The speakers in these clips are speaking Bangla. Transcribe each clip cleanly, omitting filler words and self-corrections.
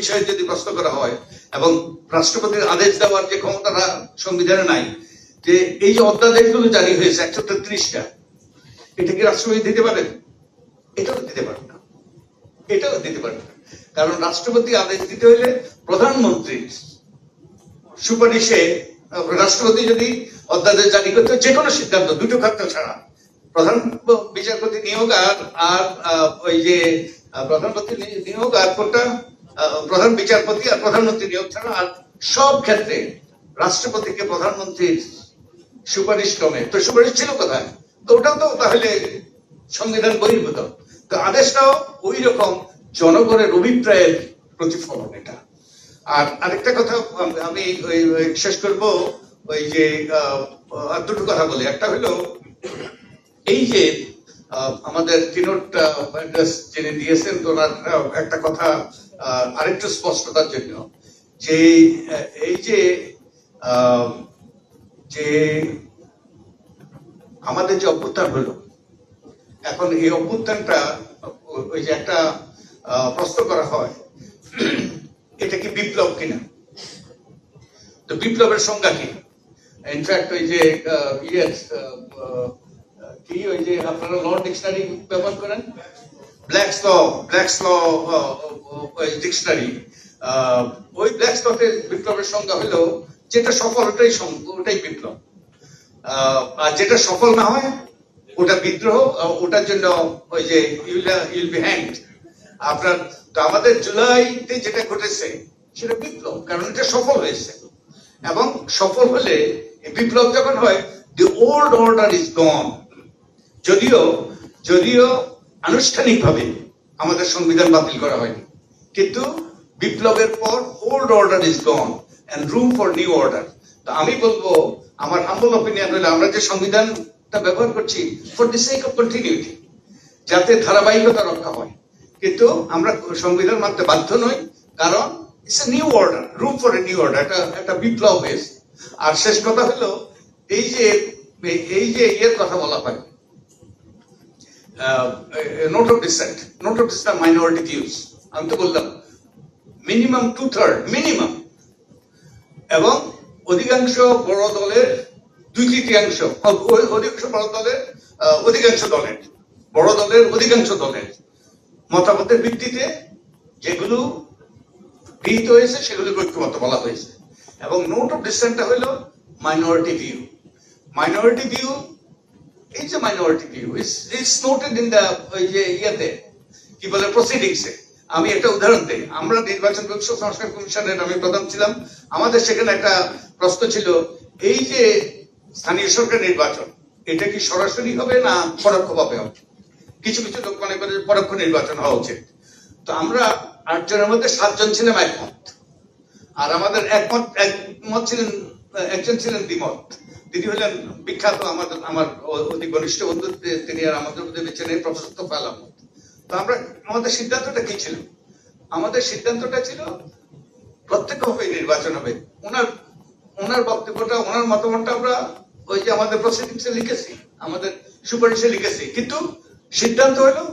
বিষয়ে যদি প্রশ্ন করা হয় এবং রাষ্ট্রপতির আদেশ দেওয়ার যে ক্ষমতাটা সংবিধানে নাই, যে এই যে অধ্যাদেশগুলো জারি হয়েছে 133টা, এটা কি রাষ্ট্রপতি দিতে পারেন? এটাও দিতে পারেন না, এটাও দিতে পারেন না। কারণ রাষ্ট্রপতি আদেশ দিতে হইলে প্রধানমন্ত্রীর সুপারিশে রাষ্ট্রপতি যদি অধ্যাদেশ জারি করতে, যে কোনো সিদ্ধান্ত, দুটো ক্ষেত্র ছাড়া, প্রধান বিচারপতি নিয়োগ আর ওই যে প্রধানমন্ত্রী নিয়োগ আর কোনটা, প্রধান বিচারপতি আর প্রধানমন্ত্রী নিয়োগ ছাড়া আর সব ক্ষেত্রে রাষ্ট্রপতিকে প্রধানমন্ত্রীর সুপারিশ ক্রমে, তো সুপারিশ ছিল কোথায়? তো ওটাও তো তাহলে সংবিধান বহির্ভূত। তো আদেশটাও ওই রকম জনগণের অভিপ্রায়ের প্রতিফলন এটা। আর আরেকটা কথা আমি শেষ করব, ওই যে আর দুটো কথা বলি। একটা হলো এই যে আমাদের কিনোট যিনি দিয়েছেন, ওনার একটা কথা আরেকটু স্পষ্টতার জন্য, যে এই যে যে আমাদের যে অভ্যুত্থান হলো, এখন এই অভ্যুত্থানটা ওই যে একটা প্রশ্ন করা হয়, এটা কি বিপ্লব কিনা? তো বিপ্লবের সংজ্ঞা কি? ইনফ্যাক্ট ওই যে কি ওই যে আপনারা ল ডিকশনারি ব্যবহার করেন, ব্ল্যাকস ল ডিকশনারি, ওই ব্ল্যাকস লতে বিপ্লবের সংজ্ঞা হলো যেটা সফল ওটাই বিপ্লব, আর যেটা সফল না হয় ওটা বিদ্রোহ, ওটার জন্য ওই যে ইউল বি হ্যাংড। আপনার তো আমাদের জুলাইতে যেটা ঘটেছে সেটা বিপ্লব, কারণ এটা সফল হয়েছে। এবং সফল হলে বিপ্লব যখন হয়, দি ওল্ড অর্ডার ইজ গন। যদিও আনুষ্ঠানিকভাবে আমাদের সংবিধান বাতিল করা হয়নি, কিন্তু বিপ্লবের পর old order is gone and room for new order. তো আমি বলবো, আমার হাম্বল অপিনিয়ন হলো, আমরা যে সংবিধানটা ব্যবহার করছি for the sake of continuity, যাতে ধারাবাহিকতা রক্ষা হয়, কিন্তু আমরা সংবিধান মানতে বাধ্য নই, কারণ it's a new order, room for a new order, একটা বিপ্লব হয়েছে। আর শেষ কথা হলো এই যে ইয়ের কথা বলা হয়, note of dissent, minority views. আমি তো বললাম মিনিমাম 2/3 মিনিমাম, এবং অধিকাংশ বড় দলের 2/3, অধিকাংশ বড় দলের অধিকাংশ দলের মতামতের ভিত্তিতে যেগুলো গৃহীত হয়েছে সেগুলোকে ঐক্যমত বলা হয়েছে। এবং নোট অফ ডিসেন্টটা হলো মাইনরিটি ভিউ। মাইনরিটি ভিউ, এই যে minority view it's noted in the ওই যে ইয়েতে কি বলে প্রসিডিংসে। আমি একটা উদাহরণ দিই, আমরা নির্বাচন সংস্কার কমিশনের আমি প্রধান ছিলাম, আমাদের সেখানে একটা প্রশ্ন ছিল, এই যে স্থানীয় সরকার নির্বাচন, এটা কি সরাসরি হবে না পরোক্ষভাবে হবে? কিছু কিছু লোক মনে করে পরোক্ষ নির্বাচন হওয়া উচিত। তো আমরা 8 জনের মধ্যে 7 জন ছিলাম একমত, আর আমাদের একমত ছিলেন, একজন ছিলেন দ্বিমত। তিনি হলেন বিখ্যাত আমার অতি ঘনিষ্ঠ বন্ধু, তিনি আর আমাদের মধ্যে বেছে নেই প্রফেসর তোফায়েল আহমদ। তো আমাদের সিদ্ধান্তটা কি ছিল? আমাদের সিদ্ধান্তটা ছিল প্রত্যক্ষভাবে নির্বাচন হবে। ওনার বক্তব্যটা, ওনার মতামতটা আমরা ওই যে আমাদের প্রসিডিংসে লিখেছি, আমাদের সুপারিশে লিখেছি, কিন্তু সিদ্ধান্ত হলো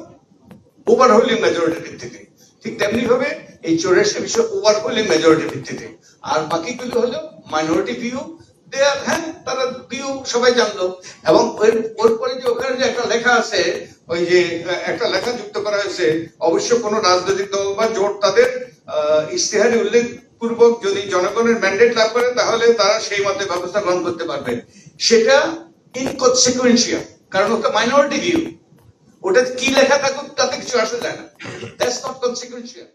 ওভারহোলিং মেজরিটির ভিত্তিতে। ঠিক তেমনি ভাবে এই 84 বিষয় ওভারহোলিং মেজরিটির ভিত্তিতে, আর বাকিগুলো হলো মাইনরিটি ভিউ। হ্যাঁ, তারা ভিউ সবাই জানলো। এবং ওর পরে যে ওখানে যে একটা লেখা আছে, ওই যে একটা লেখা যুক্ত করা হয়েছে, অবশ্য কোন রাজনৈতিক দল বা জোট তাদের ইশতেহারে উল্লেখ পূর্বক যদি জনগণের ম্যান্ডেট লাভ করে, তাহলে তারা সেই মতে ব্যবস্থা গ্রহণ করতে পারবে। সেটা ইনকনসিকুয়েন্সিয়াল, কারণ ওটা মাইনরিটি ভিউ। ওটা কি লেখা থাকুক তাতে কিছু আসে যায় না। That's not consequential.